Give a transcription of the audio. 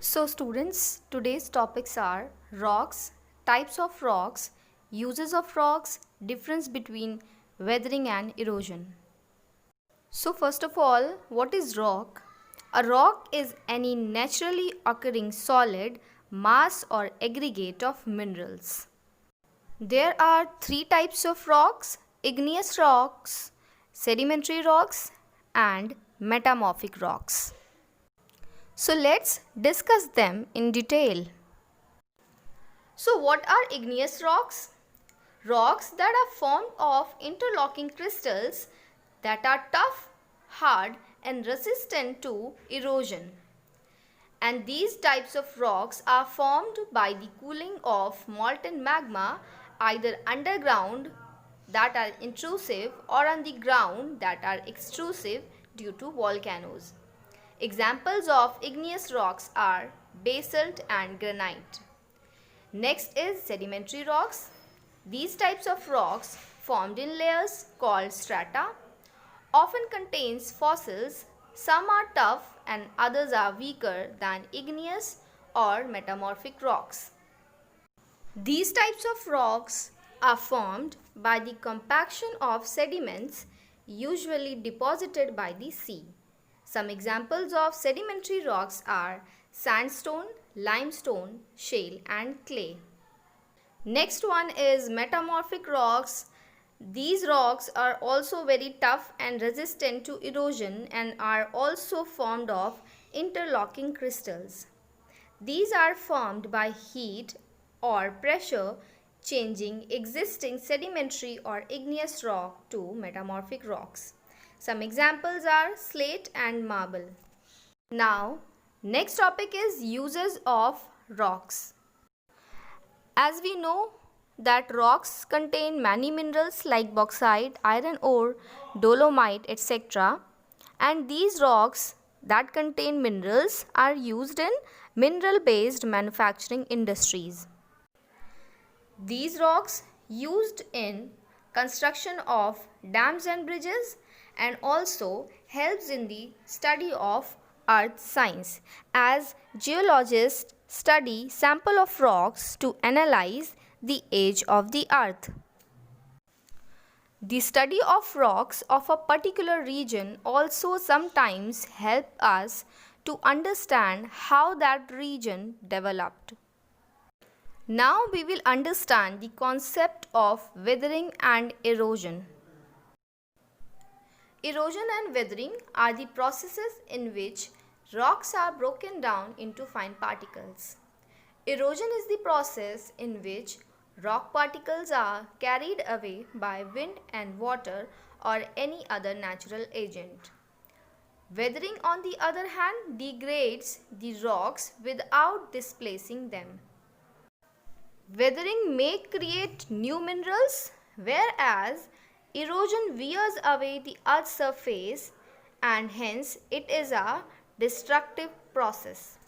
So students, today's topics are rocks, types of rocks, uses of rocks, difference between weathering and erosion. So first of all, what is rock? A rock is any naturally occurring solid, mass or aggregate of minerals. There are three types of rocks: igneous rocks, sedimentary rocks and metamorphic rocks. So let's discuss them in detail. So what are igneous rocks? Rocks that are formed of interlocking crystals that are tough, hard and resistant to erosion. And these types of rocks are formed by the cooling of molten magma either underground that are intrusive or on the ground that are extrusive due to volcanoes. Examples of igneous rocks are basalt and granite. Next is sedimentary rocks. These types of rocks formed in layers called strata often contains fossils. Some are tough and others are weaker than igneous or metamorphic rocks. These types of rocks are formed by the compaction of sediments usually deposited by the sea. Some examples of sedimentary rocks are sandstone, limestone, shale and clay. Next one is metamorphic rocks. These rocks are also very tough and resistant to erosion and are also formed of interlocking crystals. These are formed by heat or pressure changing existing sedimentary or igneous rock to metamorphic rocks. Some examples are slate and marble. Now, next topic is uses of rocks. As we know that rocks contain many minerals like bauxite, iron ore, dolomite, etc. And these rocks that contain minerals are used in mineral-based manufacturing industries. These rocks used in construction of dams and bridges and also helps in the study of earth science as geologists study sample of rocks to analyze the age of the earth. The study of rocks of a particular region also sometimes help us to understand how that region developed. Now we will understand the concept of weathering and erosion. Erosion and weathering are the processes in which rocks are broken down into fine particles. Erosion is the process in which rock particles are carried away by wind and water or any other natural agent. Weathering, on the other hand, degrades the rocks without displacing them. Weathering may create new minerals, whereas erosion wears away the earth's surface and hence it is a destructive process.